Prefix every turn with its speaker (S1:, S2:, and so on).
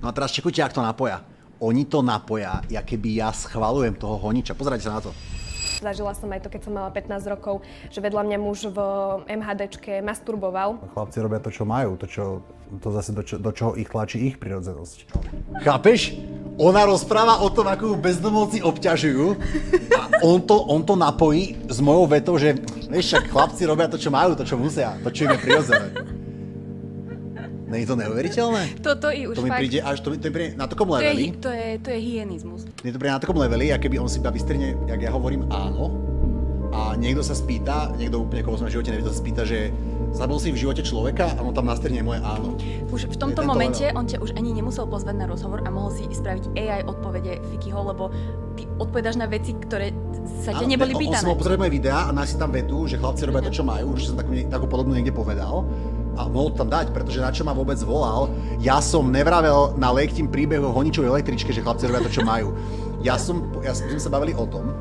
S1: No a teraz čekujte, jak to napoja. Oni to napoja, ja keby ja schvalujem toho honiča. Pozerajte sa na to.
S2: Zažila som aj to, keď som mala 15 rokov, že vedľa mňa muž v MHDčke masturboval.
S3: Chlapci robia to, čo majú, to zase do čoho ich tlačí ich prirodzenosť.
S1: Chápeš? Ona rozpráva o tom, ako ju bezdomovci obťažujú a on to napojí s mojou vetou, že vieš, však chlapci robia to, čo majú, to, čo musia, to, čo im je prirodzené. Nie je to neuveriteľné?
S4: Toto i už
S1: To mi
S4: fakt...
S1: príde až, to mi príde na takom leveli.
S4: To je hyenizmus.
S1: Mne to príde na takom leveli, a keby on si iba vystrne, jak ja hovorím áno, a niekto sa spýta, niekto úplne koho som v živote nevidel, sa spýta, že zabil si v živote človeka a on tam nastrne moje áno.
S4: Už v tomto momente on ťa už ani nemusel pozvať na rozhovor a mohol si spraviť AI odpovede Fikyho, lebo ty odpovedáš na veci, ktoré sa ťa neboli pýtané.
S1: On som mohol pozrieť moje videá a nájsť si tam vetu, že chlapci robia to, čo majú, už som takú podobnú niekde povedal. A mohol to tam dať, pretože na čo ma vôbec volal, ja som nevravel na lektim príbehu o honičovej električke, že chlapci robia to, čo majú. Ja sme sa bavili o tom,